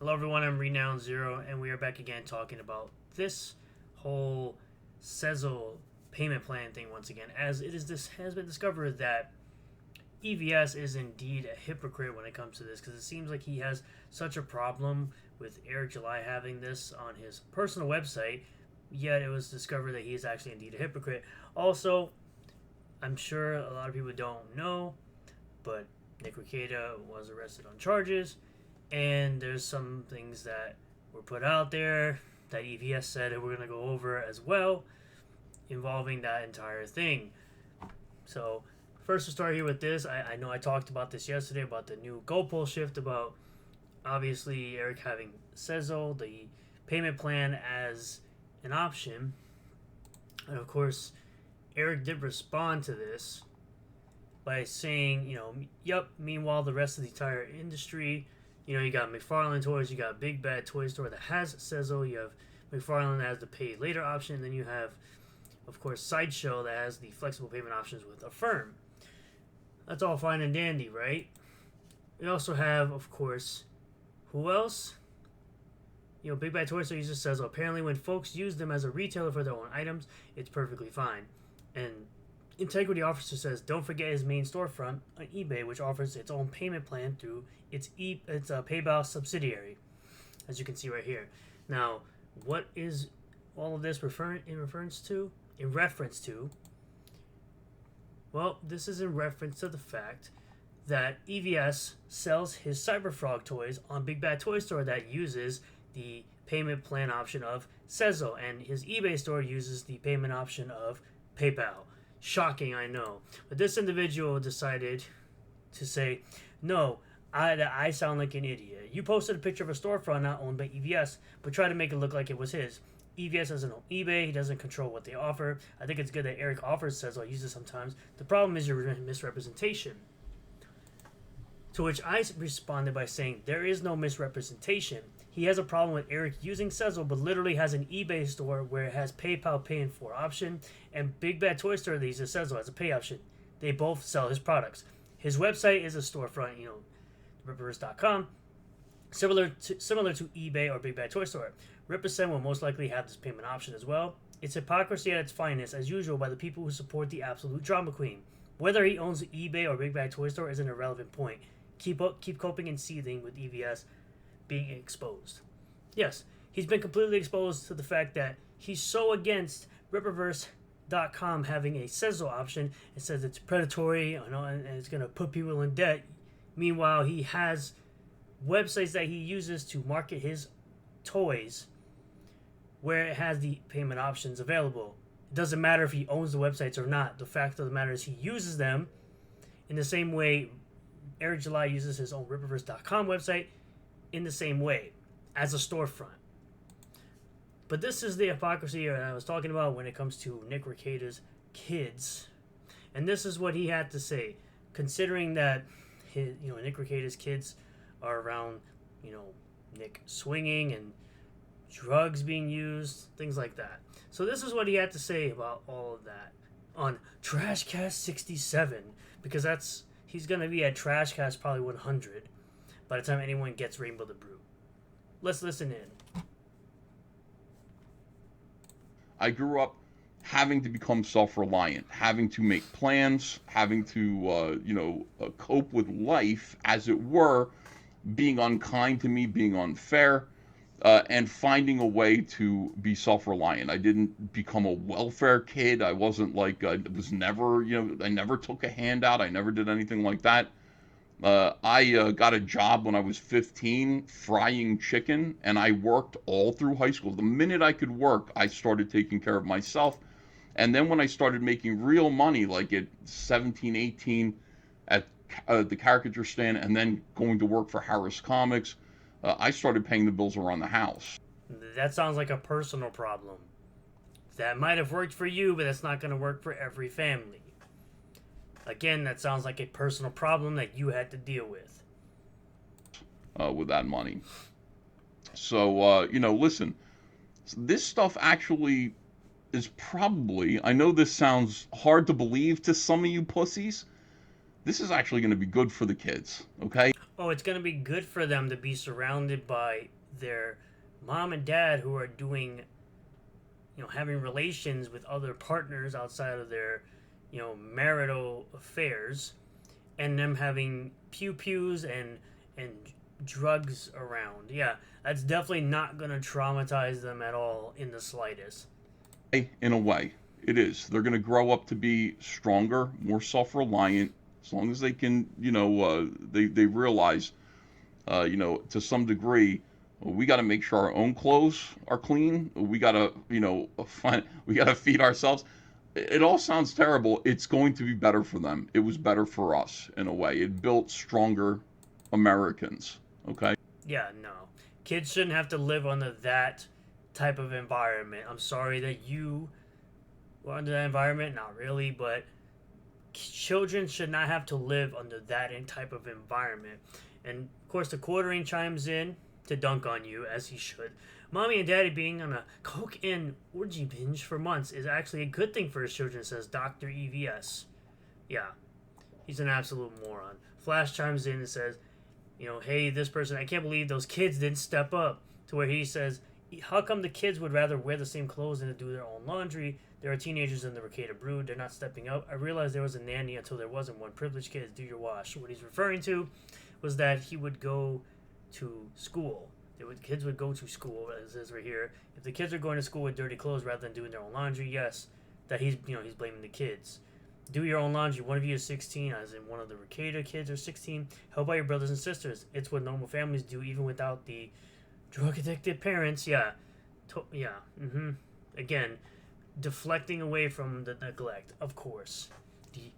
Hello everyone, I'm Renown Zero, and we are back again talking about this whole Sezzle payment plan thing once again, as this has been discovered that EVS is indeed a hypocrite when it comes to this, because it seems like he has such a problem with Eric July having this on his personal website, yet it was discovered that he is actually indeed a hypocrite. Also, I'm sure a lot of people don't know, but Nick Rekieta was arrested on charges, and there's some things that were put out there that EVS said that we're going to go over as well, involving that entire thing. So, first to start here with this, I know I talked about this yesterday about the new goalpost shift about obviously Eric having Sezzle, the payment plan, as an option. And of course, Eric did respond to this by saying, yep, meanwhile, the rest of the entire industry, you got McFarlane Toys, you got Big Bad Toy Store that has Sezzle, you have McFarlane as the pay later option, and then you have, of course, Sideshow that has the flexible payment options with Affirm. That's all fine and dandy, right? We also have, of course, who else? Big Bad Toy Store uses Sezzle. Apparently, when folks use them as a retailer for their own items, it's perfectly fine. And Integrity Officer says, don't forget his main storefront on eBay, which offers its own payment plan through its PayPal subsidiary, as you can see right here. Now, what is all of this in reference to? Well, this is in reference to the fact that EVS sells his Cyber Frog toys on Big Bad Toy Store that uses the payment plan option of Sezzle, and his eBay store uses the payment option of PayPal. Shocking, I know. But this individual decided to say, no, I sound like an idiot. You posted a picture of a storefront not owned by EVS, but tried to make it look like it was his. EVS doesn't own eBay. He doesn't control what they offer. I think it's good that Eric offers Sezzle. I use it sometimes. The problem is your misrepresentation. To which I responded by saying, there is no misrepresentation. He has a problem with Eric using Sezzle, but literally has an eBay store where it has PayPal Pay in 4 option, and Big Bad Toy Store that uses Sezzle as a pay option. They both sell his products. His website is a storefront, ripperverse.com, similar to eBay or Big Bad Toy Store. Rippercent will most likely have this payment option as well. It's hypocrisy at its finest, as usual, by the people who support the absolute drama queen. Whether he owns eBay or Big Bad Toy Store is an irrelevant point. Keep coping and seething with EVS being exposed. Yes, he's been completely exposed to the fact that he's so against Ripperverse.com having a Sezzle option. It says it's predatory, and it's going to put people in debt. Meanwhile, he has websites that he uses to market his toys where it has the payment options available. It doesn't matter if he owns the websites or not. The fact of the matter is he uses them in the same way Eric July uses his own Ripperverse.com website, in the same way, as a storefront. But this is the hypocrisy that I was talking about when it comes to Nick Rekieta's kids. And this is what he had to say, considering that Nick Rekieta's kids are around, Nick swinging and drugs being used, things like that. So this is what he had to say about all of that on Trashcast 67, because he's going to be at Trashcast probably 100 by the time anyone gets Rainbow the Brute. Let's listen in. I grew up having to become self-reliant, having to make plans, having to, cope with life, as it were, being unkind to me, being unfair, and finding a way to be self-reliant. I didn't become a welfare kid. I wasn't like, I was never, I never took a handout. I never did anything like that. I got a job when I was 15 frying chicken, and I worked all through high school. The minute I could work, I started taking care of myself. And then when I started making real money, like at 17, 18, at the caricature stand, and then going to work for Harris Comics, I started paying the bills around the house. That sounds like a personal problem. That might have worked for you, but that's not going to work for every family. Again, that sounds like a personal problem that you had to deal with. With that money. So, listen, this stuff actually is probably, I know this sounds hard to believe to some of you pussies, this is actually going to be good for the kids, okay? oh, it's going to be good for them to be surrounded by their mom and dad who are doing, having relations with other partners outside of their, marital affairs, and them having pew-pews and drugs around. Yeah, that's definitely not going to traumatize them at all in the slightest. In a way, it is. They're going to grow up to be stronger, more self-reliant, as long as they can, they realize, to some degree, we got to make sure our own clothes are clean. We got to, we got to feed ourselves. It all sounds terrible. It's going to be better for them. It was better for us in a way. It built stronger Americans. Okay. Yeah, no. Kids shouldn't have to live under that type of environment. I'm sorry that you were under that environment. Not really, but children should not have to live under that type of environment. And of course, the quartering chimes in to dunk on you, as he should. Mommy and Daddy being on a coke and orgy binge for months is actually a good thing for his children, says Dr. EVS. Yeah, he's an absolute moron. Flash chimes in and says, hey, this person, I can't believe those kids didn't step up, to where he says, how come the kids would rather wear the same clothes than to do their own laundry? There are teenagers in the Ricada brood. They're not stepping up. I realized there was a nanny until there wasn't one. Privileged kids, do your wash. What he's referring to was that he would go to school. Kids would go to school, as it says right here. If the kids are going to school with dirty clothes rather than doing their own laundry, yes, that he's blaming the kids. Do your own laundry. One of you is 16, as in one of the Ricada kids are 16. Help out your brothers and sisters. It's what normal families do, even without the drug-addicted parents. Yeah. Again, deflecting away from the neglect, of course. The,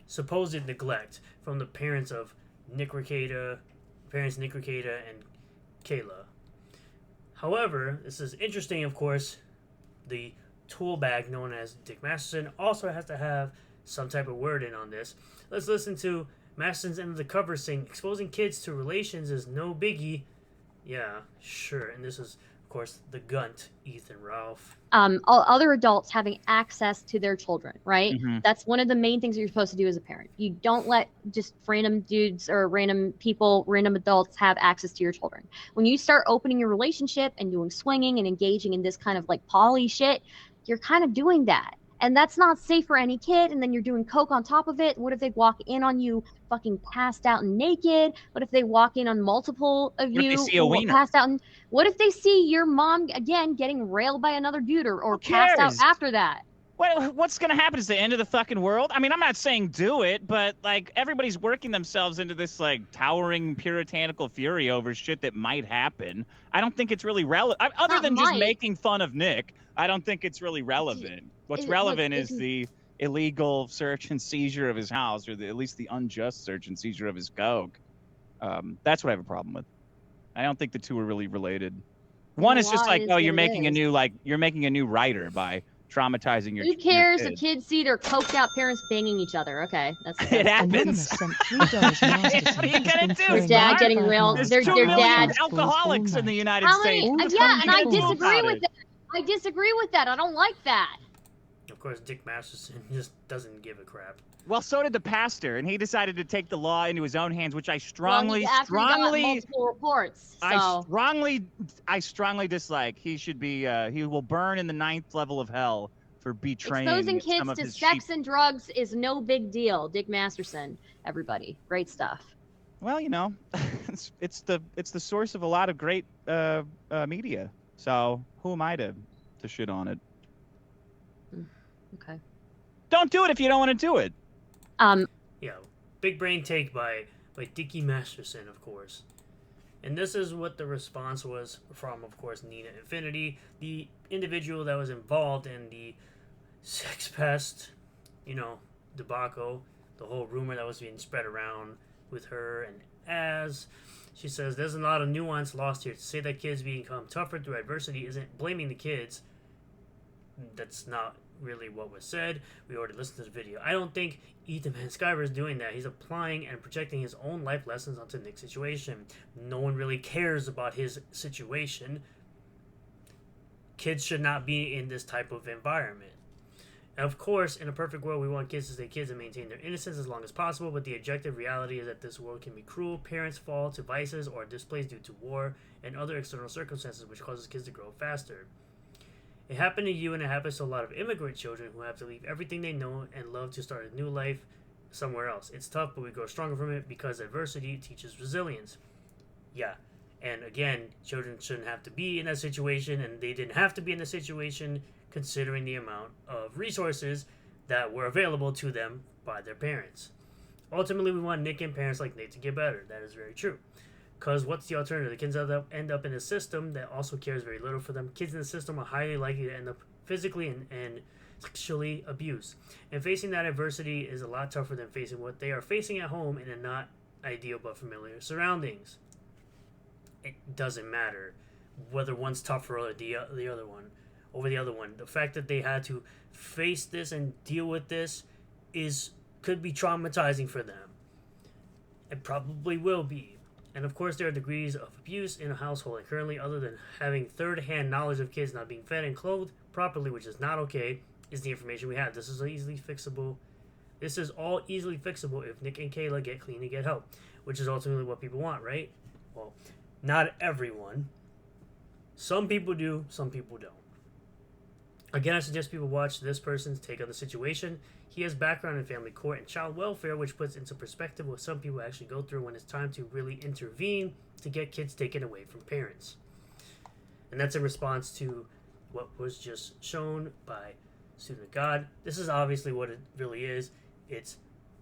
supposed neglect from the parents of Nick Ricada and Kayla. However, this is interesting, of course. The tool bag known as Dick Masterson also has to have some type of word in on this. Let's listen to Masterson's end of the cover saying, exposing kids to relations is no biggie. Yeah, sure. And this is, of course, the Gunt, Ethan Ralph. Other adults having access to their children, right? Mm-hmm. That's one of the main things you're supposed to do as a parent. You don't let just random dudes or random people, random adults have access to your children. When you start opening your relationship and doing swinging and engaging in this kind of like poly shit, you're kind of doing that. And that's not safe for any kid. And then you're doing coke on top of it. What if they walk in on you fucking passed out and naked? What if they walk in on multiple of you passed out? And what if they see your mom, again, getting railed by another dude or passed out after that? What's going to happen? Is the end of the fucking world? I mean, I'm not saying do it, but, like, everybody's working themselves into this, like, towering puritanical fury over shit that might happen. I don't think it's really relevant. Other than just making fun of Nick, I don't think it's really relevant. What's relevant is the illegal search and seizure of his house, or at least the unjust search and seizure of his coke. That's what I have a problem with. I don't think the two are really related. One is just like, oh, you're making a new writer by traumatizing your. Who cares? Your the kids see their coked out parents banging each other. Okay, that's it happens. What are you gonna do? Their dad getting railed. Their dad. Alcoholics in the United States. Yeah, and I disagree with that. I disagree with that. I don't like that. Of course, Dick Masterson just doesn't give a crap. Well, so did the pastor, and he decided to take the law into his own hands, which I strongly got multiple reports. So. I strongly dislike. He should be. He will burn in the 9th level of hell for betraying. Exposing kids to sex and drugs is no big deal. Dick Masterson, everybody, great stuff. Well, it's the source of a lot of great media. So who am I to shit on it? Okay. Don't do it if you don't want to do it. Yeah, big brain take by Dickie Masterson, of course. And this is what the response was from, of course, Nina Infinity, the individual that was involved in the sex pest, debacle, the whole rumor that was being spread around with her and Az. She says, there's a lot of nuance lost here. To say that kids become tougher through adversity isn't blaming the kids. That's not really what was said. We already listened to the video. I don't think Ethan Van Sciver is doing that. He's applying and projecting his own life lessons onto Nick's situation. No one really cares about his situation. Kids should not be in this type of environment. And of course, in a perfect world, we want kids to stay kids and maintain their innocence as long as possible, but the objective reality is that this world can be cruel. Parents fall to vices or displaced due to war and other external circumstances, which causes kids to grow faster. It happened to you, and it happens to a lot of immigrant children who have to leave everything they know and love to start a new life somewhere else. It's tough, but we grow stronger from it because adversity teaches resilience. Yeah. And again, children shouldn't have to be in that situation, and they didn't have to be in the situation considering the amount of resources that were available to them by their parents. Ultimately, we want Nick and parents like Nate to get better. That is very true. Because what's the alternative? The kids end up in a system that also cares very little for them. Kids in the system are highly likely to end up physically and sexually abused. And facing that adversity is a lot tougher than facing what they are facing at home in a not ideal but familiar surroundings. It doesn't matter whether one's tougher or the other one over the other one. The fact that they had to face this and deal with this could be traumatizing for them. It probably will be. And of course, there are degrees of abuse in a household. And currently, other than having third-hand knowledge of kids not being fed and clothed properly, which is not okay, is the information we have. This is easily fixable. This is all easily fixable if Nick and Kayla get clean and get help, which is ultimately what people want, right? Well, not everyone. Some people do, some people don't. Again, I suggest people watch this person's take on the situation. He has background in family court and child welfare, which puts into perspective what some people actually go through when it's time to really intervene to get kids taken away from parents. And that's in response to what was just shown by Student of God. This is obviously what it really is. It's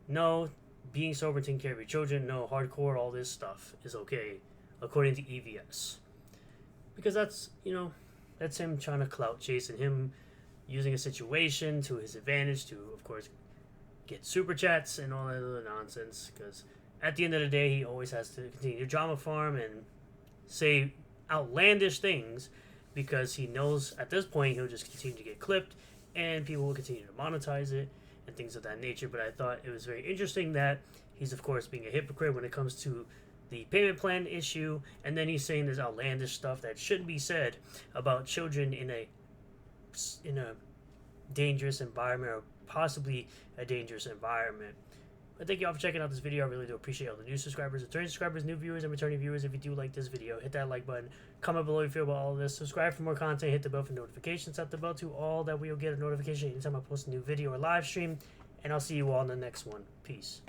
no, being sober and taking care of your children, no, hardcore, all this stuff is okay, according to EVS. Because that's him trying to clout chase and him using a situation to his advantage to, of course, get super chats and all that other nonsense. Because at the end of the day, he always has to continue to drama farm and say outlandish things because he knows at this point he'll just continue to get clipped and people will continue to monetize it and things of that nature. But I thought it was very interesting that he's, of course, being a hypocrite when it comes to the payment plan issue, and then he's saying this outlandish stuff that shouldn't be said about children in a dangerous environment or possibly a dangerous environment. But thank you all for checking out this video. I really do appreciate all the new subscribers, returning subscribers, new viewers, and returning viewers. If you do like this video, hit that like button. Comment below how you feel about all of this. Subscribe for more content. Hit the bell for notifications. Set the bell to all that we will get a notification anytime I post a new video or live stream. And I'll see you all in the next one. Peace.